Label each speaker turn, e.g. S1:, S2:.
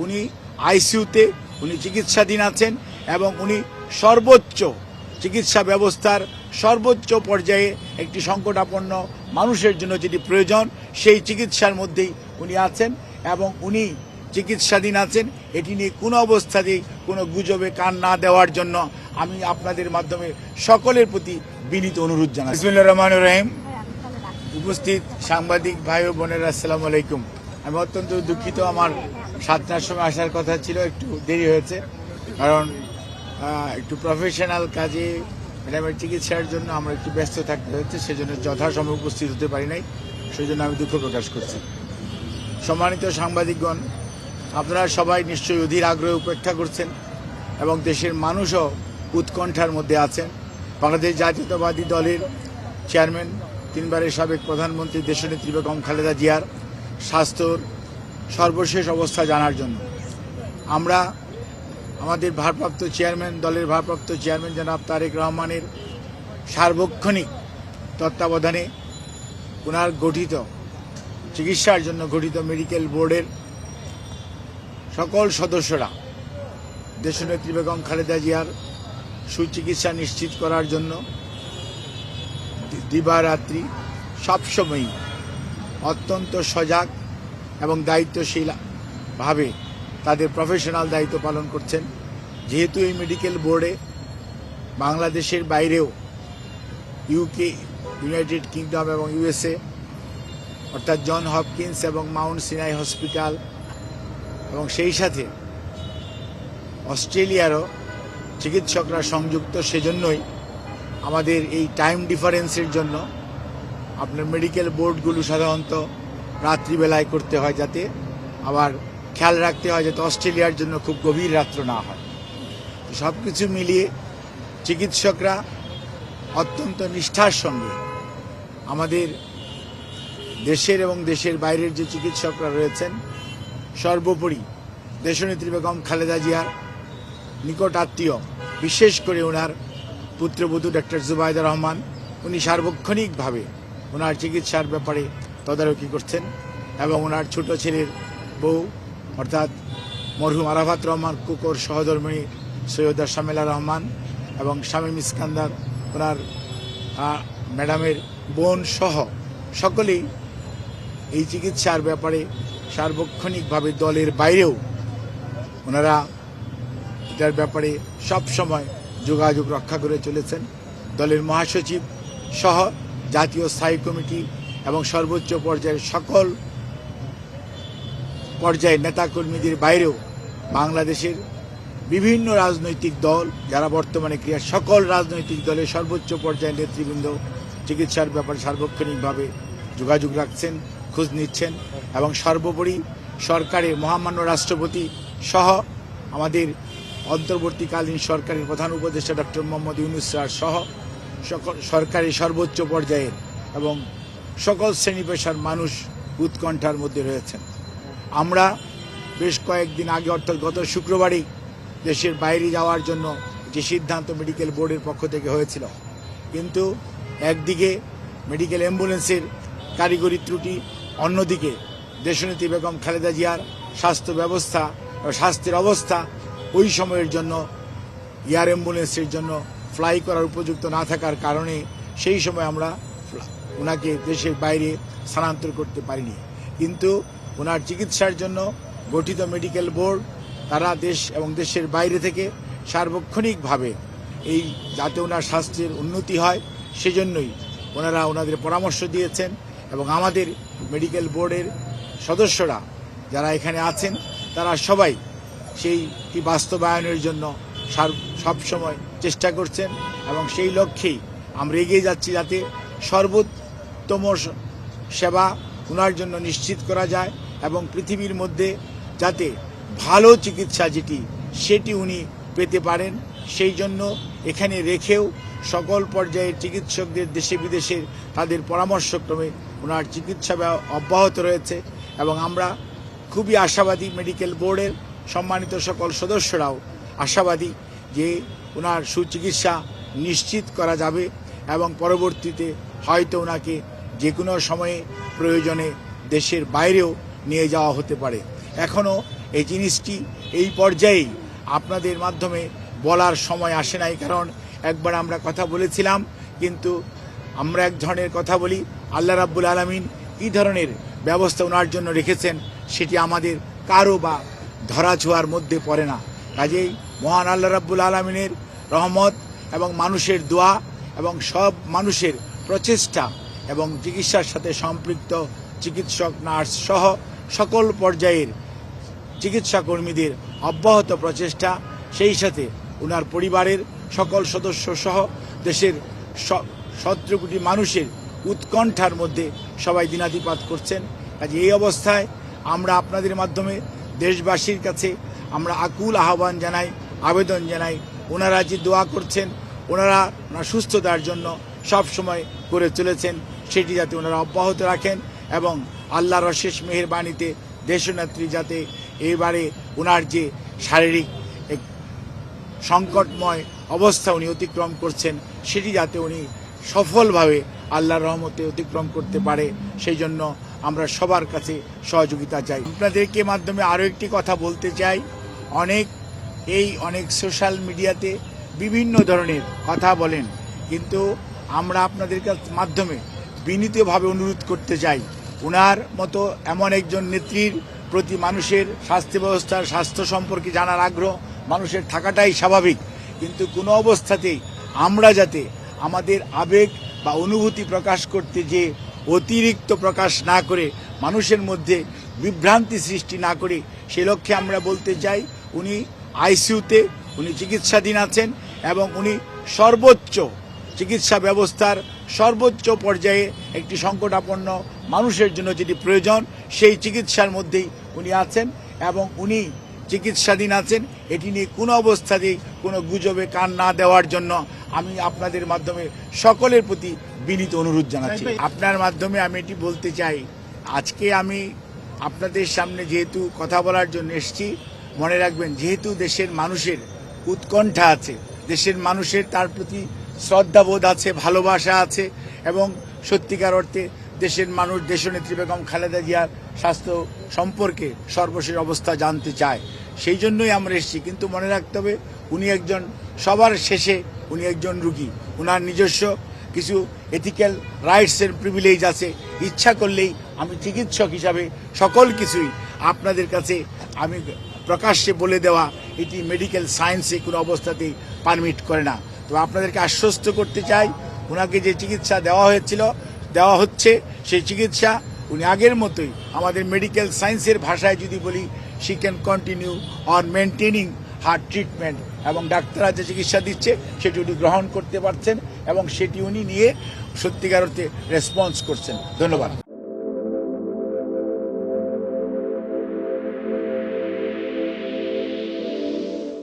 S1: উনি আইসিইউতে উনি চিকিৎসাধীন আছেন এবং উনি সর্বোচ্চ চিকিৎসা ব্যবস্থার সর্বোচ্চ পর্যায়ে একটি সংকটাপন্ন মানুষের জন্য যেটি প্রয়োজন সেই চিকিৎসার মধ্যেই উনি আছেন এবং উনি চিকিৎসাধীন আছেন। এটি নিয়ে কোনো অবস্থাতেই কোনো গুজবে কান না দেওয়ার জন্য আমি আপনাদের মাধ্যমে সকলের প্রতি বিনীত অনুরোধ জানাই। বিসমিল্লাহির রহমানির রহিম। উপস্থিত সাংবাদিক ভাই ও বোনেরা, আসসালামু আলাইকুম। আমি অত্যন্ত দুঃখিত, আমার 7টার সময় আসার কথা ছিল, একটু দেরি হয়েছে কারণ একটু প্রফেশনাল কাজে ম্যাডামের চিকিৎসার জন্য আমরা একটু ব্যস্ত থাকতে হচ্ছে, সেজন্য যথাসময়ে উপস্থিত হতে পারি নাই, সেই জন্য আমি দুঃখ প্রকাশ করছি। সম্মানিত সাংবাদিকগণ, আপনারা সবাই নিশ্চয়ই অধীর আগ্রহে উপেক্ষা করছেন এবং দেশের মানুষও উৎকণ্ঠার মধ্যে আছেন। বাংলাদেশ জাতীয়তাবাদী দলের চেয়ারম্যান, 3 বারের সাবেক প্রধানমন্ত্রী দেশনেত্রী বেগম খালেদা জিয়ার স্বাস্থ্যর সর্বশেষ অবস্থা জানার জন্য আমরা আমাদের ভারপ্রাপ্ত চেয়ারম্যান, দলের ভারপ্রাপ্ত চেয়ারম্যান জনাব তারেক রহমানের সার্বক্ষণিক তত্ত্বাবধানে ওনার গঠিত চিকিৎসার জন্য গঠিত মেডিকেল বোর্ডের সকল সদস্যরা দেশনেত্রী বেগম খালেদা জিয়ার সুচিকিৎসা নিশ্চিত করার জন্য দিবারাত্রি সবসময়ই অত্যন্ত সজাগ এবং দায়িত্বশীলভাবে তাদের প্রফেশনাল দায়িত্ব পালন করছেন। যেহেতু এই মেডিকেল বোর্ডে বাংলাদেশের বাইরেও ইউকে, ইউনাইটেড কিংডম এবং ইউএসএ অর্থাৎ জন হপকিন্স এবং মাউন্ট সিনাই হসপিটাল এবং সেই সাথে অস্ট্রেলিয়ারও চিকিৎসকরা সংযুক্ত, সেজন্যই আমাদের এই টাইম ডিফারেন্সের জন্য আপনার মেডিকেল বোর্ডগুলো সাধারণত রাত্রিবেলায় করতে হয়, যাতে আবার খেয়াল রাখতে হয় যাতে অস্ট্রেলিয়ার জন্য খুব গভীর রাত্র না হয়। সব কিছু মিলিয়ে চিকিৎসকরা অত্যন্ত নিষ্ঠার সঙ্গে আমাদের দেশের এবং দেশের বাইরের যে চিকিৎসকরা রয়েছেন, সর্বোপরি দেশনেত্রী বেগম খালেদা জিয়ার নিকট আত্মীয়, বিশেষ করে ওনার পুত্রবধূ ডক্টর জুবাইদা রহমান, উনি সার্বক্ষণিকভাবে ওনার চিকিৎসার ব্যাপারে তদারকি করছেন এবং ওনার ছোট ছেলের বউ অর্থাৎ মরহুম আরাফাত রহমান কুকর সহধর্মিণী সৈয়দা শামেলা রহমান এবং শামীম ইস্কান্দার ওনার ম্যাডামের বোন সহ সকলেই এই চিকিৎসার ব্যাপারে সার্বক্ষণিকভাবে দলের বাইরেও ওনারা এটার ব্যাপারে সব সময় যোগাযোগ রক্ষা করে চলেছেন। দলের মহাসচিব সহ জাতীয় স্থায়ী কমিটি এবং সর্বোচ্চ পর্যায়ের সকল পর্যায়ের নেতাকর্মীদের বাইরেও বাংলাদেশের বিভিন্ন রাজনৈতিক দল যারা বর্তমানে ক্রিয়া, সকল রাজনৈতিক দলের সর্বোচ্চ পর্যায়ের নেতৃবৃন্দ চিকিৎসার ব্যাপারে সার্বক্ষণিকভাবে যোগাযোগ রাখছেন, খোঁজ নিচ্ছেন এবং সর্বোপরি সরকারের মহামান্য রাষ্ট্রপতি সহ আমাদের অন্তর্বর্তীকালীন সরকারের প্রধান উপদেষ্টা ডক্টর মোহাম্মদ ইউনূস স্যার সহ সকল সরকারি সর্বোচ্চ পর্যায়ের এবং সকল শ্রেণী পেশার মানুষ উৎকণ্ঠার মধ্যে রয়েছেন। আমরা বেশ কয়েকদিন আগে অর্থাৎ গত শুক্রবারই দেশের বাইরে যাওয়ার জন্য যে সিদ্ধান্ত মেডিকেল বোর্ডের পক্ষ থেকে হয়েছিল, কিন্তু একদিকে মেডিকেল অ্যাম্বুলেন্সের কারিগরি ত্রুটি, অন্যদিকে দেশনেত্রী বেগম খালেদা জিয়ার স্বাস্থ্য ব্যবস্থা ও স্বাস্থ্যের অবস্থা ওই সময়ের জন্য এয়ার অ্যাম্বুলেন্সের জন্য ফ্লাই করার উপযুক্ত না থাকার কারণে সেই সময় আমরা ওনাকে দেশের বাইরে স্থানান্তর করতে পারিনি। কিন্তু ওনার চিকিৎসার জন্য গঠিত মেডিকেল বোর্ড তারা দেশ এবং দেশের বাইরে থেকে সার্বক্ষণিকভাবে এই যাতে ওনার স্বাস্থ্যের উন্নতি হয় সেজন্যই ওনারা ওনাদের পরামর্শ দিয়েছেন এবং আমাদের মেডিকেল বোর্ডের সদস্যরা যারা এখানে আছেন তারা সবাই সেইটি বাস্তবায়নের জন্য সবসময় চেষ্টা করছেন এবং সেই লক্ষ্যেই আমরা এগিয়ে যাচ্ছি যাতে সর্বোত্তম সেবা ওনার জন্য নিশ্চিত করা যায় এবং পৃথিবীর মধ্যে যাতে ভালো চিকিৎসা সেটি উনি পেতে পারেন, সেই জন্য এখানে রেখেও সকল পর্যায়ের চিকিৎসকদের দেশে বিদেশের তাদের পরামর্শক্রমে ওনার চিকিৎসা অব্যাহত রয়েছে এবং আমরা খুবই আশাবাদী, মেডিকেল বোর্ডের সম্মানিত সকল সদস্যরাও আশাবাদী যে ওনার সুচিকিৎসা নিশ্চিত করা যাবে এবং পরবর্তীতে হয়তো ওনাকে যে কোনো সময়ে প্রয়োজনে দেশের বাইরেও নিয়ে যাওয়া হতে পারে। এখনও এই জিনিসটি এই পর্যায়েই আপনাদের মাধ্যমে বলার সময় আসে নাই, কারণ একবার আমরা কথা বলেছিলাম, কিন্তু আমরা এক ধরনের কথা বলি। আল্লাহ রাব্বুল আলামিন কী ধরনের ব্যবস্থা ওনার জন্য রেখেছেন সেটি আমাদের কারো বা ধরাছোঁয়ার মধ্যে পড়ে না। কাজেই মহান আল্লাহ রাব্বুল আলামিনের রহমত এবং মানুষের দোয়া এবং সব মানুষের প্রচেষ্টা এবং চিকিৎসার সাথে সম্পৃক্ত চিকিৎসক, নার্স সহ সকল পর্যায়ের চিকিৎসা কর্মীদের অব্যাহত প্রচেষ্টা, সেই সাথে ওনার পরিবারের সকল সদস্য সহ দেশের 17 কোটি মানুষের উৎকণ্ঠার মধ্যে সবাই দিনাতিপাত করছেন। কাজে এই অবস্থায় আমরা আপনাদের মাধ্যমে দেশবাসীর কাছে আমরা আকুল আহ্বান জানাই, আবেদন জানাই, ওনারা যে দোয়া করছেন, ওনারা সুস্থতার জন্য সব সময় করে চলেছেন, সেটি যাতে ওনারা অব্যাহত রাখেন এবং আল্লাহর অশেষ মেহেরবানিতে দেশনেত্রী যাতে এবারে ওনার যে শারীরিক এক সংকটময় অবস্থা উনি অতিক্রম করছেন সেটি যাতে উনি সফলভাবে আল্লাহর রহমতে অতিক্রম করতে পারে, সেই জন্য আমরা সবার কাছে সহযোগিতা চাই। আপনাদেরকে মাধ্যমে আরও একটি কথা বলতে চাই, অনেক সোশ্যাল মিডিয়াতে বিভিন্ন ধরনের কথা বলেন, কিন্তু আমরা আপনাদের মাধ্যমে বিনীতভাবে অনুরোধ করতে চাই, ওনার মতো এমন একজন নেত্রীর প্রতি মানুষের স্বাস্থ্য ব্যবস্থার স্বাস্থ্য সম্পর্কে জানার আগ্রহ মানুষের থাকাটাই স্বাভাবিক, কিন্তু কোনো অবস্থাতেই আমরা যাতে আমাদের আবেগ বা অনুভূতি প্রকাশ করতে যে অতিরিক্ত প্রকাশ না করে মানুষের মধ্যে বিভ্রান্তি সৃষ্টি না করে, সে লক্ষ্যে আমরা বলতে চাই উনি আইসিইউতে উনি চিকিৎসাধীন আছেন এবং উনি সর্বোচ্চ চিকিৎসা ব্যবস্থার সর্বোচ্চ পর্যায়ে একটি সংকটাপন্ন মানুষের জন্য যেটি প্রয়োজন সেই চিকিৎসার মধ্যেই উনি আছেন এবং উনি চিকিৎসাধীন আছেন। এটি নিয়ে কোনো অবস্থাতেই কোনো গুজবে কান না দেওয়ার জন্য আমি আপনাদের মাধ্যমে সকলের প্রতি বিনীত অনুরোধ জানাচ্ছি। আপনার মাধ্যমে আমি এটি বলতে চাই, আজকে আমি আপনাদের সামনে যেহেতু কথা বলার জন্য এসেছি, মনে রাখবেন যেহেতু দেশের মানুষের উৎকণ্ঠা আছে, দেশের মানুষের তার প্রতি শ্রদ্ধাবোধ আছে, ভালোবাসা আছে এবং সত্যিকার অর্থে দেশের মানুষ দেশনেত্রী বেগম খালেদা জিয়ার স্বাস্থ্য সম্পর্কে সর্বশেষ অবস্থা জানতে চায়, সেই জন্যই আমরা এসেছি। কিন্তু মনে রাখতে হবে উনি একজন সবার শেষে উনি একজন রুগী, ওনার নিজস্ব কিছু এথিক্যাল রাইটসের প্রিভিলেজ আছে। ইচ্ছা করলেই আমি চিকিৎসক হিসাবে সকল কিছুই আপনাদের কাছে আমি প্রকাশ্যে বলে দেওয়া এটি মেডিকেল সায়েন্সে কোনো অবস্থাতেই পারমিট করে না। তো আপনাদেরকে আশ্বস্ত করতে চাই, ওনাকে যে চিকিৎসা দেওয়া হচ্ছে সেই চিকিৎসা উনি আগের মতোই আমাদের মেডিকেল সায়েন্সের ভাষায় যদি বলি she can continue on maintaining heart treatment, এবং ডাক্তাররা যে চিকিৎসা দিচ্ছে সেটি উনি গ্রহণ করতে পারছেন এবং সেটি উনি নিয়ে সত্যিকার অর্থে রেসপন্স করছেন। ধন্যবাদ।